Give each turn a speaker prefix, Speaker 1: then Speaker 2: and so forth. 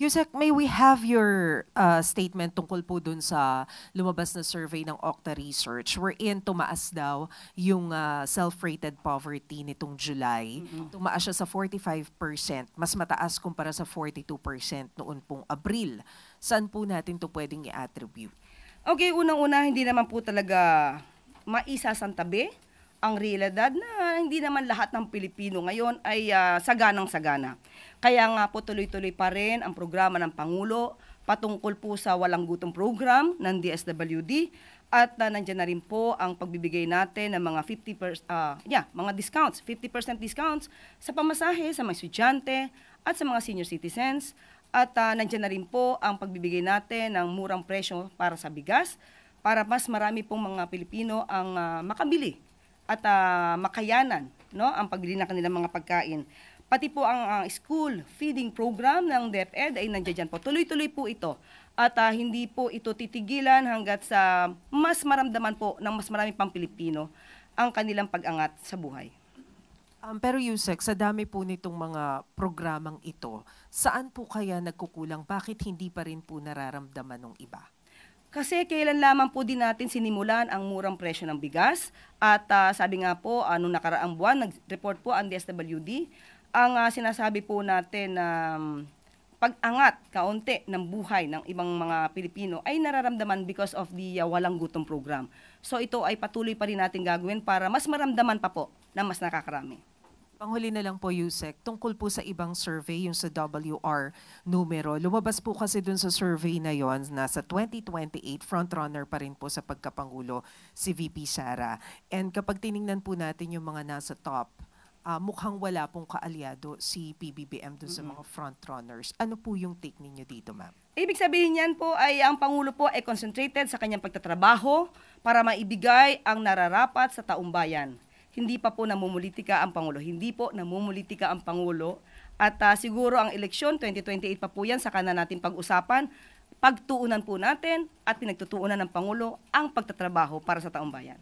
Speaker 1: Yusek, may we have your statement tungkol po dun sa lumabas na survey ng Okta Research wherein tumaas daw yung self-rated poverty nitong July. Tumaas siya sa 45%, mas mataas kumpara sa 42% noon pong Abril. Saan po natin to pwedeng i-attribute?
Speaker 2: Okay, unang-una, hindi naman po talaga maisasantabi ang realidad na hindi naman lahat ng Pilipino ngayon ay saganang-sagana. Kaya nga po tuloy-tuloy pa rin ang programa ng Pangulo patungkol po sa Walang Gutom program ng DSWD at nandiyan na rin po ang pagbibigay natin ng mga mga discounts, 50% discounts sa pamasahe sa mga estudyante at sa mga senior citizens. At nandiyan na rin po ang pagbibigay natin ng murang presyo para sa bigas para mas marami pong mga Pilipino ang makabili at makayanan, no, ang pagbili ng kanilang mga pagkain. Pati po ang school feeding program ng DepEd ay nandiyan po. Tuloy-tuloy po ito. At hindi po ito titigilan hanggat sa mas maramdaman po ng mas marami pang Pilipino ang kanilang pag-angat sa buhay.
Speaker 1: Pero Yusek, sa dami po nitong mga programang ito, saan po kaya nagkukulang? Bakit hindi pa rin po nararamdaman ng iba?
Speaker 2: Kasi kailan lamang po din natin sinimulan ang murang presyo ng bigas at sabi nga po, nung nakaraang buwan, nag-report po ang DSWD, ang sinasabi po natin na pag-angat kaunti ng buhay ng ibang mga Pilipino ay nararamdaman because of the Walang Gutom program. So ito ay patuloy pa rin natin gagawin para mas maramdaman pa po na mas nakakarami.
Speaker 1: Panghuli na lang po, Yusek, tungkol po sa ibang survey, yung sa WR numero. Lumabas po kasi dun sa survey na yon na sa 2028, frontrunner pa rin po sa pagkapangulo si VP Sara. And kapag tiningnan po natin yung mga nasa top, mukhang wala pong kaalyado si PBBM dun sa mga frontrunners. Ano po yung take ninyo dito, ma'am?
Speaker 2: Ibig sabihin niyan po ay ang Pangulo po ay concentrated sa kanyang pagtatrabaho para maibigay ang nararapat sa taong bayan. Hindi pa po namumulitika ang Pangulo. Hindi po namumulitika ang Pangulo. At siguro ang eleksyon, 2028 pa po yan, saka na natin pag-usapan. Pagtuunan po natin at pinagtutuunan ng Pangulo ang pagtatrabaho para sa taong bayan.